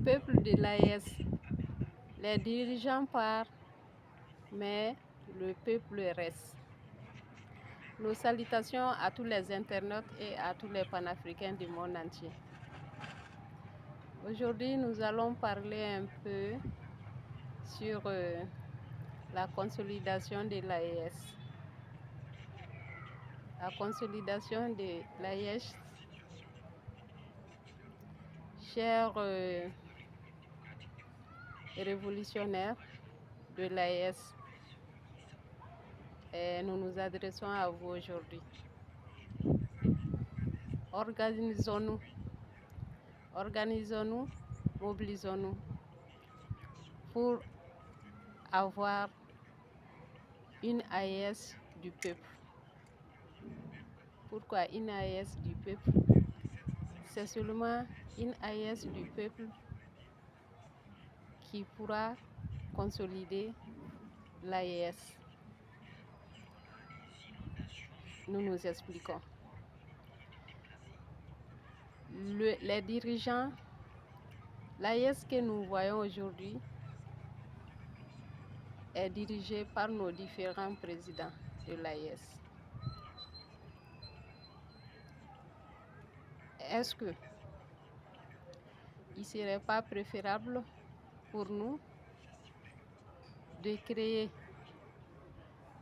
peuple de l'AES, les dirigeants partent, mais le peuple reste. Nos salutations à tous les internautes et à tous les panafricains du monde entier. Aujourd'hui, nous allons parler un peu sur la consolidation de l'AES. La consolidation de l'AES, chers révolutionnaires de l'AES, nous nous adressons à vous aujourd'hui. Organisons-nous, mobilisons-nous pour avoir une AES du peuple. Pourquoi une AES du peuple? C'est seulement une AES du peuple qui pourra consolider l'AES. Nous nous expliquons. Les dirigeants, l'AES que nous voyons aujourd'hui est dirigée par nos différents présidents de l'AES. Est-ce qu'il ne serait pas préférable pour nous de créer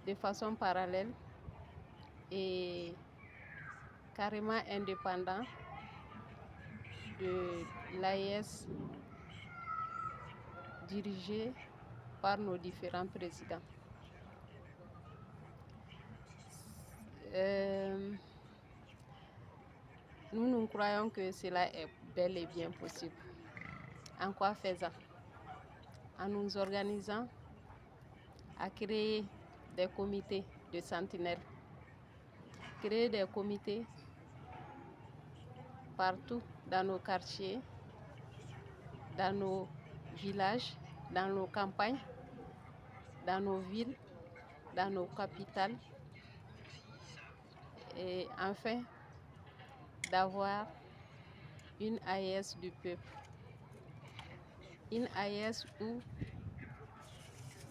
de façon parallèle et carrément indépendant de l'AES dirigée par nos différents présidents? Nous croyons que cela est bel et bien possible. En quoi faisant? En nous organisant à créer des comités de sentinelles, créer des comités partout dans nos quartiers, dans nos villages, dans nos campagnes, dans nos villes, dans nos capitales, et enfin d'avoir une AES du peuple. Une AES où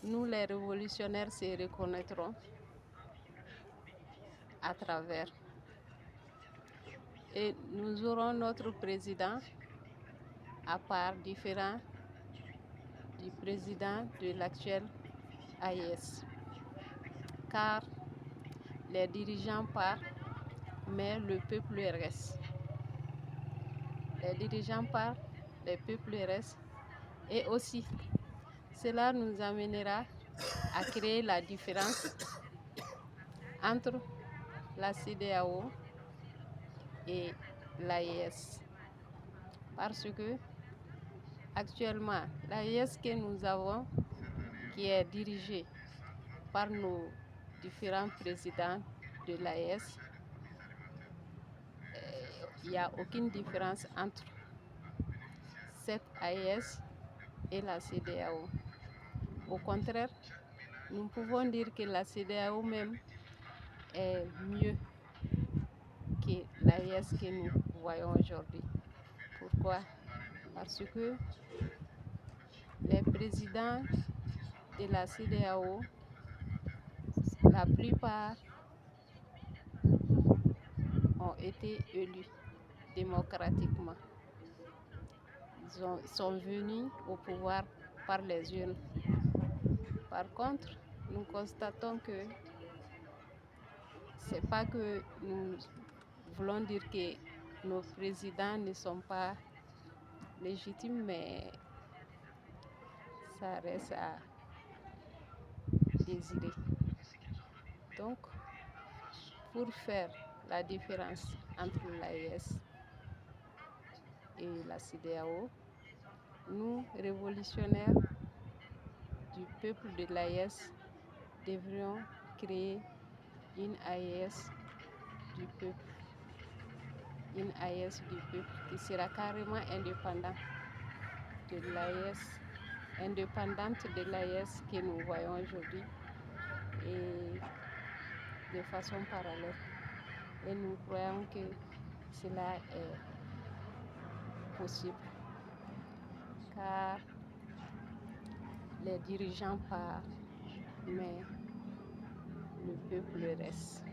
nous, les révolutionnaires, se reconnaîtrons à travers. Et nous aurons notre président à part différent du président de l'actuel AES. Car les dirigeants partent, mais le peuple reste. Les dirigeants partent, le peuple reste. Et aussi, cela nous amènera à créer la différence entre la CEDEAO et l'AES. Parce que actuellement, l'AES que nous avons, qui est dirigée par nos différents présidents de l'AES, il n'y a aucune différence entre cette AES et la CEDEAO. Au contraire, nous pouvons dire que la CEDEAO même est mieux que l'AES que nous voyons aujourd'hui. Pourquoi? Parce que les présidents de la CEDEAO, la plupart ont été élus démocratiquement. Ils sont venus au pouvoir par les urnes. Par contre, nous constatons que c'est pas que nous voulons dire que nos présidents ne sont pas légitimes, mais ça reste à désirer. Donc, pour faire la différence entre l'AES et la CEDEAO, nous, révolutionnaires du peuple de l'AES, devrions créer une AES du peuple. Une AES du peuple qui sera carrément indépendante de l'AES, indépendante de l'AES que nous voyons aujourd'hui et de façon parallèle. Et nous croyons que cela est possible. car les dirigeants partent, mais le peuple reste.